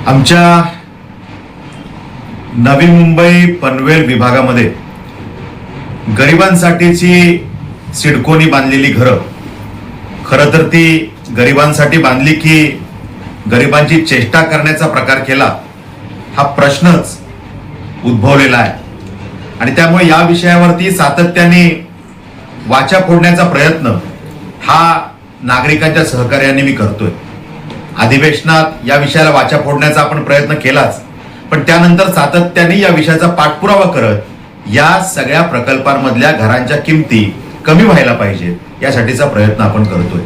आमच्या नवी मुंबई पनवेल विभागामध्ये गरिबांसाठीची सिडकोनी बांधलेली घरं खरं तर ती गरिबांसाठी बांधली की गरिबांची चेष्टा करण्याचा प्रकार केला हा प्रश्नच उद्भवलेला आहे। आणि त्यामुळे या विषयावरती सातत्याने वाचा फोडण्याचा प्रयत्न हा नागरिकांच्या सहकार्याने मी करतोय। अधिवेशनात या विषयाला वाचा फोडण्याचा आपण प्रयत्न केलाच, पण त्यानंतर सातत्याने या विषयाचा पाठपुरावा करत या सगळ्या प्रकल्पांमधल्या घरांच्या किमती कमी व्हायला पाहिजेत यासाठीचा प्रयत्न आपण करतोय।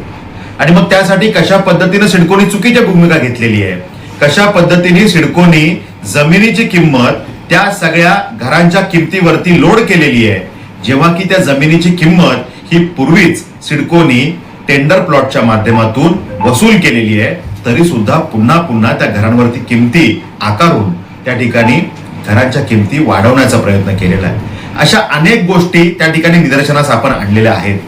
आणि मग त्यासाठी कशा पद्धतीने सिडकोनी चुकीची भूमिका घेतलेली आहे, कशा पद्धतीने सिडकोनी जमिनीची किंमत त्या सगळ्या घरांच्या किमतीवरती लोड केलेली आहे, जेव्हा की त्या जमिनीची किंमत ही पूर्वीच सिडकोनी टेंडर प्लॉटच्या माध्यमातून वसूल केलेली आहे, तरी सुद्धा पुन्हा पुन्हा त्या घरांवरती किमती आकारून त्या ठिकाणी घरांच्या किमती वाढवण्याचा प्रयत्न केलेला आहे। अशा अनेक गोष्टी त्या ठिकाणी निदर्शनास आपण आणलेल्या आहेत।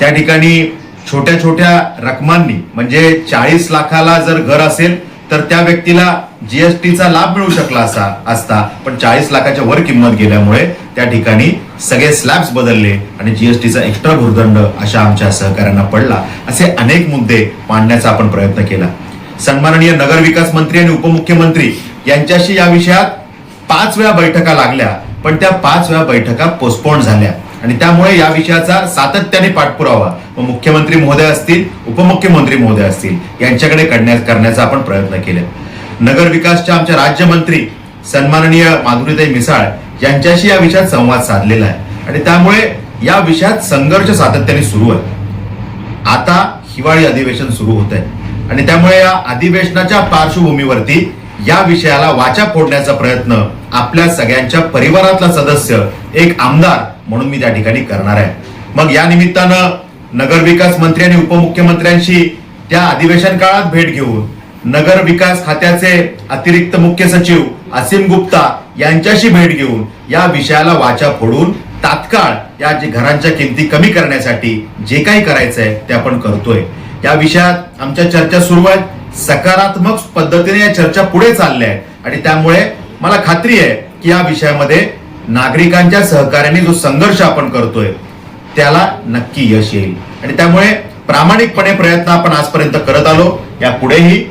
त्या ठिकाणी छोट्या छोट्या रकमांनी म्हणजे 40 लाखाला जर घर असेल तर त्या व्यक्तीला जीएसटीचा लाभ मिळू शकला असता, पण 40 लाखाच्या वर किंमत गेल्यामुळे त्या ठिकाणी सगळे स्लॅब्स बदलले आणि जीएसटीचा एक्स्ट्रा भुर्दंड अशा आमच्या सहकार्यांना पडला। असे अनेक मुद्दे मांडण्याचा आपण प्रयत्न केला। सन्माननीय नगरविकास मंत्री आणि उपमुख्यमंत्री यांच्याशी या विषयात 5 वेळा बैठका लागल्या, पण त्या 5 वेळा बैठका पोस्टपोन झाल्या आणि त्यामुळे या विषयाचा सातत्याने पाठपुरावा मुख्यमंत्री महोदय असतील, उपमुख्यमंत्री महोदय असतील यांच्याकडे करण्याचा आपण प्रयत्न केला। नगर विकासच्या आमच्या राज्यमंत्री सन्माननीय माधुरीताई मिसाळ यांच्याशी या विषयात संवाद साधलेला आहे आणि त्यामुळे या विषयात संघर्ष सातत्याने सुरू आहे। आता हिवाळी अधिवेशन सुरू होत आहे आणि त्यामुळे या अधिवेशनाच्या पार्श्वभूमीवरती या विषयाला वाचा फोडण्याचा प्रयत्न आपल्या सगळ्यांच्या परिवारातला सदस्य एक आमदार म्हणून मी त्या ठिकाणी करणार आहे। मग या निमित्तानं नगर विकास मंत्री आणि उपमुख्यमंत्र्यांशी त्या अधिवेशन काळात भेट घेऊन नगर विकास खात्याचे अतिरिक्त मुख्य सचिव असीम गुप्ता यांच्याशी भेट घेऊन या विषयाला वाचा फोडून तात्काळ या घरांच्या किमती कमी करण्यासाठी जे काही करायचंय ते आपण करतोय। या विषयात आमच्या चर्चा सुरू आहेत, सकारात्मक पद्धतीने या चर्चा पुढे चालल्या आहेत आणि त्यामुळे मला खात्री आहे की या विषयामध्ये नागरिकांच्या सहकार्याने जो संघर्ष आपण करतोय त्याला नक्की यश येईल आणि त्यामुळे प्रामाणिकपणे प्रयत्न आपण आजपर्यंत करत आलो, यापुढेही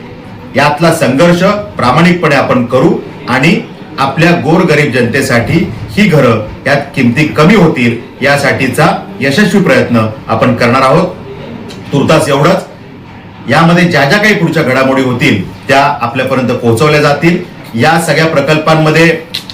यातला संघर्ष प्रामाणिकपणे आपण करू आणि आपल्या गोरगरीब जनतेसाठी ही घरं यात किमती कमी होतील यासाठीचा यशस्वी प्रयत्न आपण करणार आहोत। तुर्तास एवढंच, यामध्ये ज्या ज्या काही पुढच्या घडामोडी होतील त्या आपल्यापर्यंत पोहोचवल्या जातील। या सगळ्या प्रकल्पांमध्ये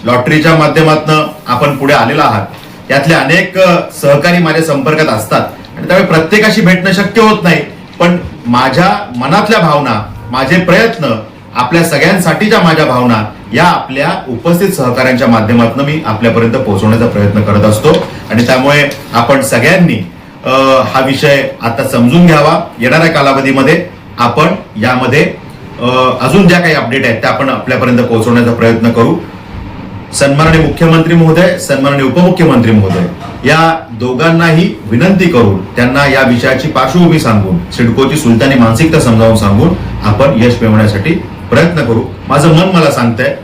लॉटरीच्या माध्यमातून आपण पुढे आलेला आहात, यातले अनेक सहकारी माझ्या संपर्कात असतात आणि त्यामुळे प्रत्येकाशी भेटणं शक्य होत नाही, पण माझ्या मनातल्या भावना, माझे प्रयत्न, आपल्या सगळ्यांसाठीच्या माझ्या भावना या आपल्या उपस्थित सहकाऱ्यांच्या माध्यमातून मी आपल्यापर्यंत पोहोचवण्याचा प्रयत्न करत असतो आणि त्यामुळे आपण सगळ्यांनी हा विषय आता समजून घ्यावा। येणाऱ्या कालावधीमध्ये आपण यामध्ये अजून ज्या काही अपडेट आहेत त्या आपण आपल्यापर्यंत पोहोचवण्याचा प्रयत्न करू। सन्माननीय मुख्यमंत्री महोदय, सन्माननीय उपमुख्यमंत्री महोदय या दोघांनाही विनंती करून त्यांना या विषयाची पार्श्वभूमी सांगून सिडकोची सुलतानी मानसिकता समजावून सांगून आपण यश मिळवण्यासाठी प्रयत्न करू। माझं मन मला सांगतंय